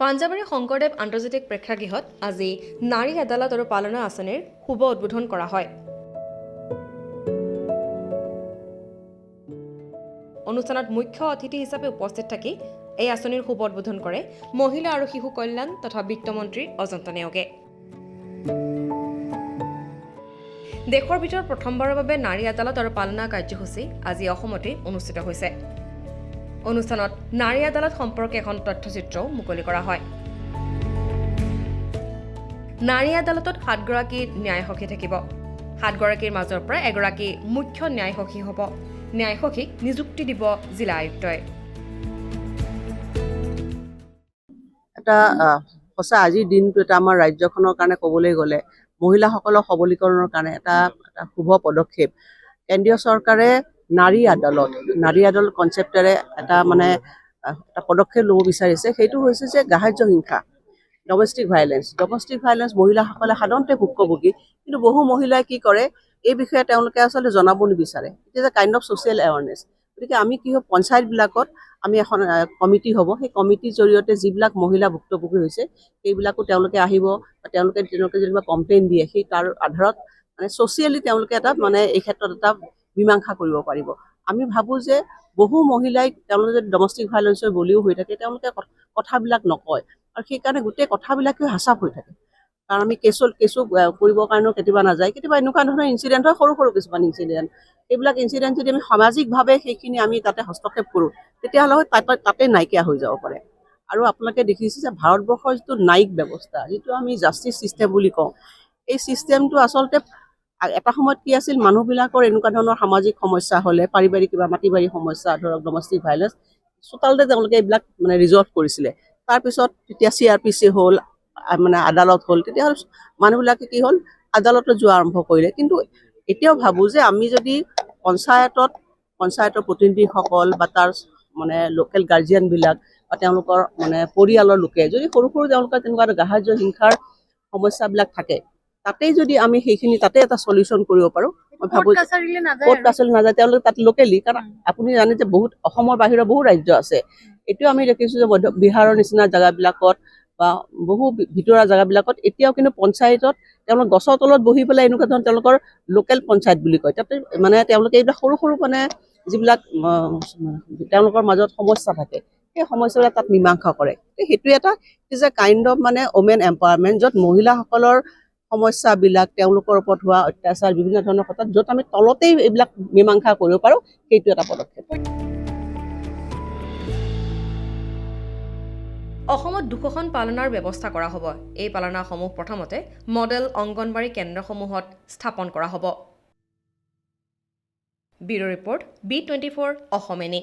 পাঞ্জাৱাৰী শংকৰদেৱ আন্তৰ্জাতিক প্ৰেক্ষাগৃহত আজি নাৰী আদালত আৰু পালনা আঁচনিৰ শুভ উদ্বোধন কৰা হয়। অনুষ্ঠানত মুখ্য অতিথি হিচাপে উপস্থিত থাকি এই আঁচনিৰ শুভ উদ্বোধন কৰে মহিলা আৰু শিশু কল্যাণ তথা বিত্তমন্ত্ৰী অজন্তা নেওগে। দেশৰ ভিতৰত প্ৰথমবাৰৰ বাবে নাৰী আদালত আৰু পালনা কাৰ্যসূচী আজি অসমতে অনুষ্ঠিত হৈছে। অনুষ্ঠানত নাৰী আদালত সম্পৰ্কে এখন তথ্যচিত্ৰও মুকলি কৰা হয়। নাৰী আদালতত 7গৰাকী ন্যায়সখী থাকিব। 7গৰাকীৰ মাজৰ পৰা এগৰাকী মুখ্য ন্যায়সখী হ'ব। ন্যায়সখীক নিযুক্তি দিব জিলা আয়ুক্তই। এটা সঁচা আজিৰ দিনটো এটা আমাৰ ৰাজ্যখনৰ কাৰণে ক'বলৈ গ'লে মহিলাসকলৰ সবলীকৰণৰ কাৰণে এটা শুভ পদক্ষেপ। কেন্দ্ৰীয় চৰকাৰে নাৰী আদালত কনচেপ্টেৰে এটা পদক্ষেপ ল'ব বিচাৰিছে। সেইটো হৈছে যে গাৰ্হস্থ্য হিংসা, ডমেষ্টিক ভাইলেঞ্চ মহিলাসকলে সাধাৰণতে ভুক্তভোগী, কিন্তু বহু মহিলাই কি কৰে এই বিষয়ে তেওঁলোকে আচলতে জনাব নিবিচাৰে। It is a kind of social awareness. গতিকে আমি কি হ'ব, পঞ্চায়তবিলাকত আমি এখন কমিটি হ'ব। সেই কমিটিৰ জৰিয়তে যিবিলাক মহিলা ভুক্তভোগী হৈছে সেইবিলাকো তেওঁলোকে আহিব, তেওঁলোকে যেনিবা কমপ্লেইন দিয়ে, সেই তাৰ আধাৰত ছ'চিয়েলি তেওঁলোকে এটা এই ক্ষেত্ৰত এটা মীমাংসা কৰিব পাৰিব। আমি ভাবোঁ যে বহু মহিলাই তেওঁলোকে যদি ডমেষ্টিক ভাইলেঞ্চৰ বলিও হৈ থাকে, তেওঁলোকে কথাবিলাক নকয় আৰু সেইকাৰণে গোটেই কথাবিলাকে হাচাপ হৈ থাকে। কাৰণ আমি কেছো কৰিবৰ কাৰণেও কেতিয়াবা নাযায়, কেতিয়াবা এনেকুৱা ধৰণৰ ইনচিডেণ্ট হয়, সৰু কিছুমান ইনচিডেণ্ট। এইবিলাক ইনচিডেণ্ট যদি আমি সামাজিকভাৱে সেইখিনি আমি তাতে হস্তক্ষেপ কৰোঁ, তেতিয়াহ'লে তাতে নাইকিয়া হৈ যাব পাৰে। আৰু আপোনালোকে দেখিছে যে ভাৰতবৰ্ষৰ যিটো ন্যায়িক ব্যৱস্থা, যিটো আমি জাষ্টিচ চিষ্টেম বুলি কওঁ, এই চিষ্টেমটো আচলতে এটা সময়ত কি আছিল, মানুহবিলাকৰ এনেকুৱা ধৰণৰ সামাজিক সমস্যা হ'লে, পাৰিবাৰিক কিবা মাটি বাৰী সমস্যা, ধৰক ডমেষ্টিক ভাইলেঞ্চ, চোতালতে তেওঁলোকে এইবিলাক ৰিজল্ভ কৰিছিলে। তাৰপিছত তেতিয়া CRPC হ'ল, আদালত হ'ল, তেতিয়াহ'লে মানুহবিলাকে কি হ'ল, আদালতত যোৱা আৰম্ভ কৰিলে। কিন্তু এতিয়াও ভাবোঁ যে আমি যদি পঞ্চায়তৰ প্ৰতিনিধিসকল বা তাৰ লোকেল গাৰ্জিয়ানবিলাক বা তেওঁলোকৰ পৰিয়ালৰ লোকে যদি সৰু তেওঁলোকৰ তেনেকুৱা গাৰ্হস্থ্য হিংসাৰ সমস্যাবিলাক থাকে, তাতেই যদি আমি সেইখিনি তাতে এটা চলিউশ্যন কৰিব পাৰোঁ, মই ভাবোঁ কোৰ্ট কাছাৰী নাযায়, তেওঁলোকে তাত লোকেলি। কাৰণ আপুনি জানে যে বহুত অসমৰ বাহিৰৰ বহু ৰাজ্য আছে। এতিয়াও আমি দেখিছোঁ যে বিহাৰৰ নিচিনা জেগাবিলাকত বা বহু ভিতৰুৱা জেগাবিলাকত এতিয়াও কিন্তু পঞ্চায়তত তেওঁলোক গছৰ তলত বহি পেলাই এনেকুৱা ধৰণৰ তেওঁলোকৰ লোকেল পঞ্চায়ত বুলি কয়, তাতে তেওঁলোকে এইবিলাক সৰু যিবিলাক তেওঁলোকৰ মাজত সমস্যা থাকে, সেই সমস্যাবিলাক তাত মীমাংসা কৰে। সেইটো এটা is a kind of women empowerment, য'ত মহিলাসকলৰ সমস্যাবিলাক, তেওঁলোকৰ ওপৰত হোৱা অত্যাচাৰ, বিভিন্ন ধৰণৰ কথাত য'ত আমি তলতেই এইবিলাক মীমাংসা কৰিব পাৰোঁ, সেইটো এটা পদক্ষেপ। অসমত 200খন পালনাৰ ব্যৱস্থা কৰা হ'ব। এই পালনাসমূহ প্ৰথমতে মডেল অংগনবাড়ী কেন্দ্ৰসমূহত স্থাপন কৰা হ'ব। Bureau' report B24 অসমেনি।